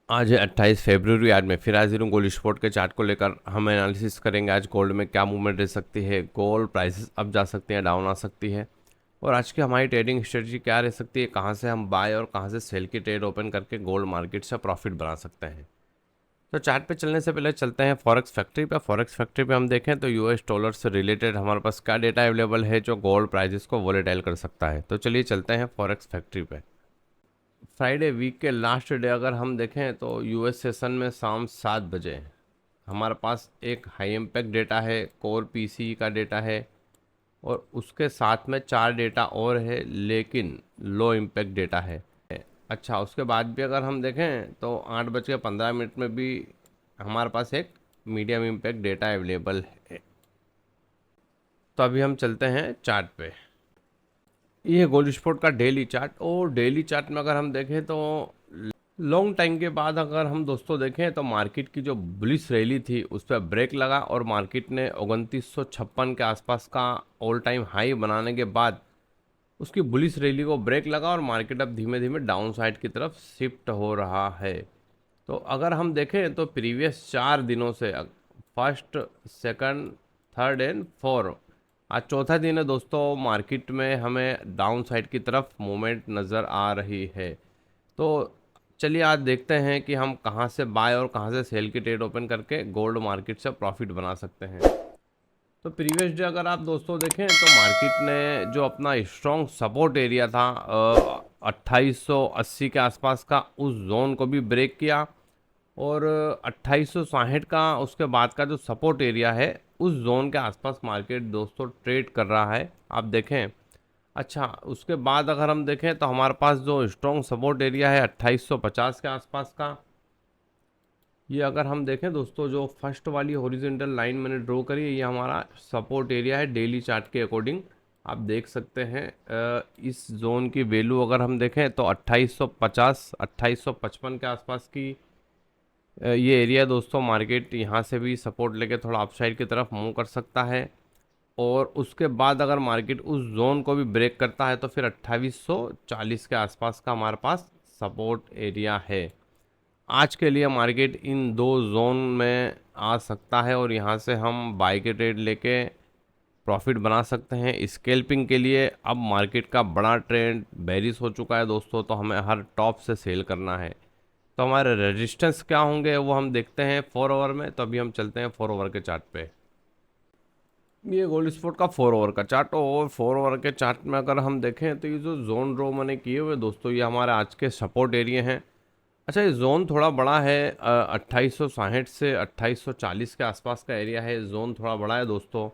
आज है 28 फरवरी। आज मैं फिर हाजिर हूँ गोल्ड स्पॉट के चार्ट को लेकर। हम एनालिसिस करेंगे आज गोल्ड में क्या मूवमेंट रह सकती है, गोल्ड प्राइसेस अप जा सकती हैं, डाउन आ सकती है, और आज की हमारी ट्रेडिंग स्ट्रेटजी क्या रह सकती है, कहाँ से हम बाय और कहाँ से सेल की ट्रेड ओपन करके गोल्ड मार्केट से प्रॉफिट बना सकते हैं। तो चार्ट पे चलने से पहले चलते हैं फॉरेक्स फैक्ट्री पे। फॉरेक्स फैक्ट्री पे हम देखें तो यूएस डॉलर से रिलेटेड हमारे पास क्या डेटा अवेलेबल है जो गोल्ड प्राइजेस को वोलेटाइल कर सकता है। तो चलिए चलते हैं फॉरेक्स फैक्ट्री पे। फ्राइडे वीक के लास्ट डे अगर हम देखें तो यूएस सेशन में शाम 7 बजे हमारे पास एक हाई इम्पैक्ट डेटा है, कोर पीसी का डेटा है, और उसके साथ में 4 डेटा और है लेकिन लो इम्पैक्ट डेटा है। अच्छा, उसके बाद भी अगर हम देखें तो 8:15 में भी हमारे पास एक मीडियम इम्पैक्ट डेटा अवेलेबल है। तो अभी हम चलते हैं चार्ट पे। ये है गोल्ड स्पॉट का डेली चार्ट, और डेली चार्ट में अगर हम देखें तो लॉन्ग टाइम के बाद अगर हम दोस्तों देखें तो मार्केट की जो बुलिश रैली थी उस पर ब्रेक लगा और मार्केट ने 2956 के आसपास का ऑल टाइम हाई बनाने के बाद उसकी बुलिश रैली को ब्रेक लगा और मार्केट अब धीमे धीमे डाउन साइड की तरफ शिफ्ट हो रहा है। तो अगर हम देखें तो प्रीवियस 4 दिनों से first, second, third and four, आज चौथा दिन है दोस्तों, मार्केट में हमें डाउन साइड की तरफ मूवमेंट नज़र आ रही है। तो चलिए आज देखते हैं कि हम कहां से बाय और कहां से सेल की ट्रेड ओपन करके गोल्ड मार्केट से प्रॉफिट बना सकते हैं। तो प्रीवियस डे अगर आप दोस्तों देखें तो मार्केट ने जो अपना स्ट्रॉन्ग सपोर्ट एरिया था 2880 के आसपास का, उस जोन को भी ब्रेक किया, और 2860 का उसके बाद का जो सपोर्ट एरिया है उस जोन के आसपास मार्केट दोस्तों ट्रेड कर रहा है, आप देखें। अच्छा, उसके बाद अगर हम देखें तो हमारे पास जो स्ट्रॉन्ग सपोर्ट एरिया है 2850 के आसपास का, ये अगर हम देखें दोस्तों, जो फर्स्ट वाली हॉरिजॉन्टल लाइन मैंने ड्रॉ करी है ये हमारा सपोर्ट एरिया है डेली चार्ट के अकॉर्डिंग। आप देख सकते हैं इस जोन की वैल्यू अगर हम देखें तो 2850 2855 के आसपास की ये एरिया दोस्तों, मार्केट यहाँ से भी सपोर्ट लेके थोड़ा अपसाइड की तरफ मूव कर सकता है, और उसके बाद अगर मार्केट उस जोन को भी ब्रेक करता है तो फिर 2840 के आसपास का हमारे पास सपोर्ट एरिया है। आज के लिए मार्केट इन दो जोन में आ सकता है और यहाँ से हम बाई के ट्रेड लेके प्रॉफिट बना सकते हैं। स्केल्पिंग के लिए अब मार्केट का बड़ा ट्रेंड बेरिश हो चुका है दोस्तों, तो हमें हर टॉप से सेल करना है। तो हमारे रेजिस्टेंस क्या होंगे वो हम देखते हैं 4 ओवर में। तो अभी हम चलते हैं 4 ओवर के चार्ट पे। ये गोल्ड स्पॉट का 4 ओवर का चार्ट, और 4 ओवर के चार्ट में अगर हम देखें तो ये जो जोन ड्रॉ मैंने किए हुए दोस्तों, ये हमारे आज के सपोर्ट एरिया हैं। अच्छा, ये जोन थोड़ा बड़ा है, 2860 से 2840 के आसपास का एरिया है, जोन थोड़ा बड़ा है दोस्तों।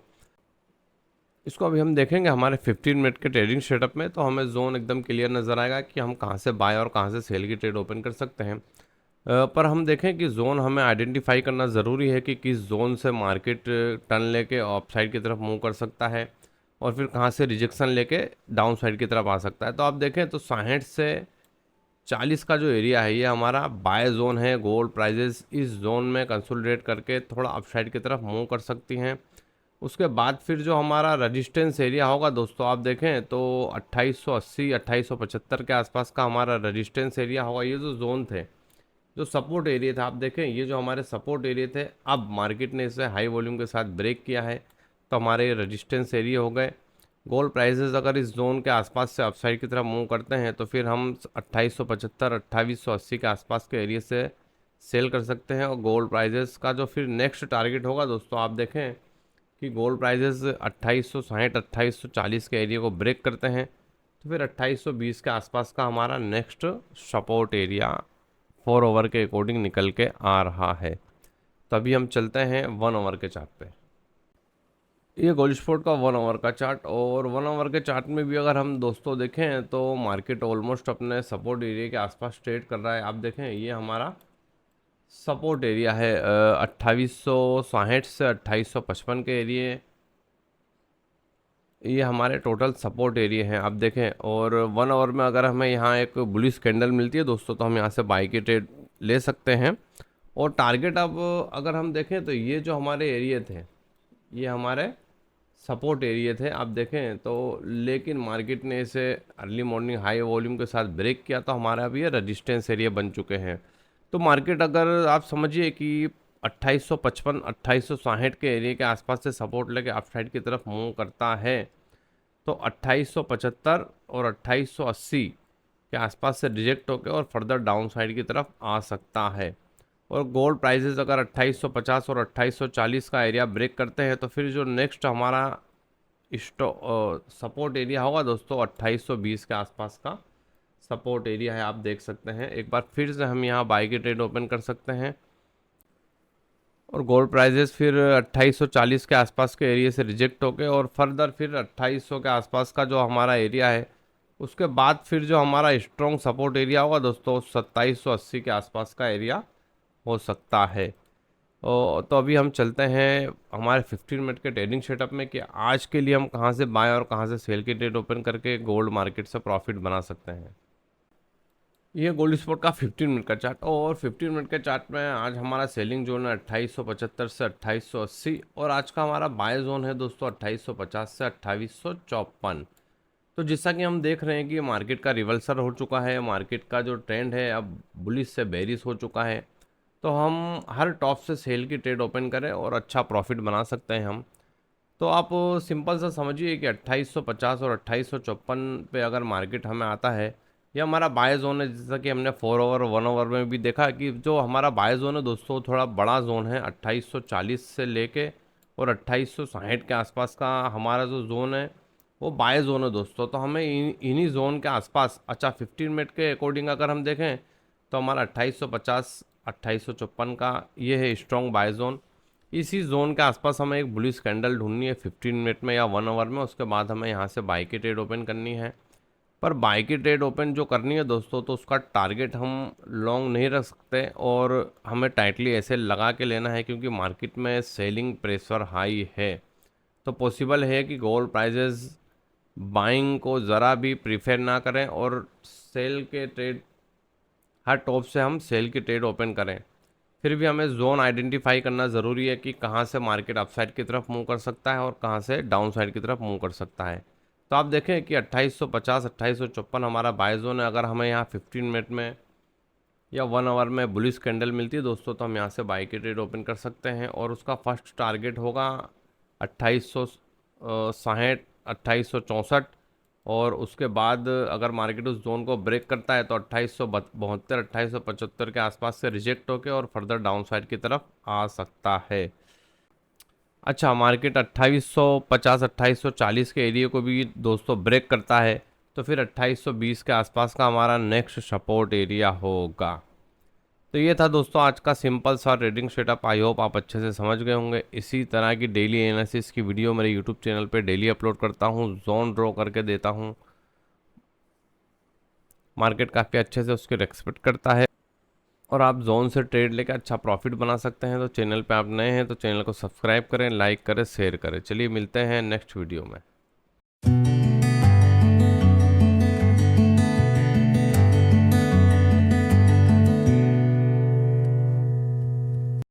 इसको अभी हम देखेंगे हमारे 15 मिनट के ट्रेडिंग सेटअप में, तो हमें जोन एकदम क्लियर नज़र आएगा कि हम कहाँ से बाय और कहाँ से सेल की ट्रेड ओपन कर सकते हैं। पर हम देखें कि जोन हमें आइडेंटिफाई करना ज़रूरी है कि किस जोन से मार्केट टर्न लेके अप साइड की तरफ मूव कर सकता है और फिर कहाँ से रिजेक्शन लेके डाउन साइड की तरफ आ सकता है। तो आप देखें तो 60 से 40 का जो एरिया है ये हमारा बाय जोन है। गोल्ड प्राइजेस इस जोन में कंसोलिडेट करके थोड़ा अपसाइड की तरफ मूव कर सकती हैं। उसके बाद फिर जो हमारा रेजिस्टेंस एरिया होगा दोस्तों, आप देखें तो 2880 2875 के आसपास का हमारा रेजिस्टेंस एरिया होगा। ये जो जोन थे, जो सपोर्ट एरिया था, आप देखें ये जो हमारे सपोर्ट एरिया थे, अब मार्केट ने इसे हाई वॉल्यूम के साथ ब्रेक किया है, तो हमारे रेजिस्टेंस एरिया हो गए। गोल्ड प्राइसेस अगर इस जोन के आसपास से अपसाइड की तरफ मूव करते हैं तो फिर हम 2875 2880 के आसपास के एरिया से सेल कर सकते हैं। और गोल्ड प्राइजेस का जो फिर नेक्स्ट टारगेट होगा दोस्तों, आप देखें कि गोल्ड प्राइजेस 2860 2840 के एरिया को ब्रेक करते हैं तो फिर 2820 के आसपास का हमारा नेक्स्ट सपोर्ट एरिया 4 ओवर के अकॉर्डिंग निकल के आ रहा है। तभी हम चलते हैं 1 ओवर के चार्ट पे। ये गोल्ड स्पॉट का 1 ओवर का चार्ट, और 1 ओवर के चार्ट में भी अगर हम दोस्तों देखें तो मार्केट ऑलमोस्ट अपने सपोर्ट एरिया के आसपास ट्रेड कर रहा है। आप देखें ये हमारा सपोर्ट एरिया है 2860 से 2855 के एरिए, ये हमारे टोटल सपोर्ट एरिया हैं आप देखें। और 1 ओवर में अगर हमें यहाँ एक बुलिश कैंडल मिलती है दोस्तों तो हम यहाँ से बाई की ट्रेड ले सकते हैं। और टारगेट अब अगर हम देखें तो ये जो हमारे एरिया थे ये हमारे सपोर्ट एरिया थे, आप देखें तो, लेकिन मार्केट ने इसे अर्ली मॉर्निंग हाई वॉल्यूम के साथ ब्रेक किया तो हमारा अभी ये रजिस्टेंस एरिया बन चुके हैं। तो मार्केट अगर आप समझिए कि 2855 2860 के एरिया के आसपास से सपोर्ट लेके अपसाइड की तरफ मूव करता है, तो 2875 और 2880 के आसपास से रिजेक्ट होकर और फर्दर डाउन साइड की तरफ आ सकता है। और गोल्ड प्राइजेस अगर 2850 और 2840 का एरिया ब्रेक करते हैं, तो फिर जो नेक्स्ट हमारा सपोर्ट एरिया होगा दोस्तों 2820 के आसपास का सपोर्ट एरिया है। आप देख सकते हैं, एक बार फिर से हम यहाँ बाई की ट्रेड ओपन कर सकते हैं और गोल्ड प्राइजेस फिर 2840 के आसपास के एरिया से रिजेक्ट होके और फर्दर फिर 2800 के आसपास का जो हमारा एरिया है, उसके बाद फिर जो हमारा स्ट्रॉन्ग सपोर्ट एरिया होगा दोस्तों 2780 के आसपास का एरिया हो सकता है। तो अभी हम चलते हैं हमारे 15 मिनट के ट्रेडिंग सेटअप में कि आज के लिए हम कहाँ से बाय और कहाँ से सेल की ट्रेड ओपन करके गोल्ड मार्केट से प्रॉफिट बना सकते हैं। ये गोल्ड स्पॉट का 15 मिनट का चार्ट, और 15 मिनट के चार्ट में आज हमारा सेलिंग जोन है 2875 से 2880 और आज का हमारा बाय जोन है दोस्तों 2850 से 2854। तो जैसा कि हम देख रहे हैं कि मार्केट का रिवर्सल हो चुका है, मार्केट का जो ट्रेंड है अब बुलिश से बेरिश हो चुका है, तो हम हर टॉप से सेल की ट्रेड ओपन करें और अच्छा प्रॉफिट बना सकते हैं हम। तो आप सिंपल सा समझिए कि 2850 और 2854 पे अगर मार्केट हमें आता है, ये हमारा बाय जोन है। जैसा कि हमने 4 ओवर 1 ओवर में भी देखा कि जो हमारा बाय जोन है दोस्तों थोड़ा बड़ा जोन है, 2840 से लेके और 2860 के आसपास का हमारा जो जोन है वो बाय जोन है दोस्तों। तो हमें इन्हीं जोन के आसपास, अच्छा 15 मिनट के अकॉर्डिंग अगर हम देखें तो हमारा 2850 2854 का ये है स्ट्रॉन्ग बाय जोन। इसी जोन के आसपास हमें एक बुलिश कैंडल ढूंढनी है 15 मिनट में या 1 आवर में, उसके बाद हमें यहाँ से बाई की ट्रेड ओपन करनी है। पर बाई की ट्रेड ओपन जो करनी है दोस्तों, तो उसका टारगेट हम लॉन्ग नहीं रख सकते और हमें टाइटली ऐसे लगा के लेना है, क्योंकि मार्केट में सेलिंग प्रेशर हाई है। तो पॉसिबल है कि गोल्ड प्राइजेस बाइंग को ज़रा भी प्रीफर ना करें और सेल के ट्रेड, हर टॉप से हम सेल की ट्रेड ओपन करें। फिर भी हमें जोन आइडेंटिफाई करना ज़रूरी है कि कहाँ से मार्केट अपसाइड की तरफ मूव कर सकता है और कहाँ से डाउन साइड की तरफ मूव कर सकता है। तो आप देखें कि 2850 2854 हमारा बाय जोन है। अगर हमें यहाँ 15 मिनट में या 1 आवर में बुलिश कैंडल मिलती है दोस्तों, तो हम यहाँ से बाई की ट्रेड ओपन कर सकते हैं और उसका फर्स्ट टारगेट होगा 2860 2864। और उसके बाद अगर मार्केट उस जोन को ब्रेक करता है तो 2872 2875 के आसपास से रिजेक्ट होकर और फर्दर डाउन साइड की तरफ आ सकता है। अच्छा, मार्केट 2850 2840 के एरिया को भी दोस्तों ब्रेक करता है, तो फिर 2820 के आसपास का हमारा नेक्स्ट सपोर्ट एरिया होगा। तो ये था दोस्तों आज का सिंपल सा ट्रेडिंग सेटअप। आई होप आप अच्छे से समझ गए होंगे। इसी तरह की डेली एनालिसिस की वीडियो मेरे यूट्यूब चैनल पे डेली अपलोड करता हूँ, जोन ड्रॉ करके देता हूँ। मार्केट काफ़ी अच्छे से उसके रेस्पेक्ट करता है और आप जोन से ट्रेड लेकर अच्छा प्रॉफिट बना सकते हैं। तो चैनल पे आप नए हैं तो चैनल को सब्सक्राइब करें, लाइक करें, शेयर करें। चलिए मिलते हैं नेक्स्ट वीडियो में।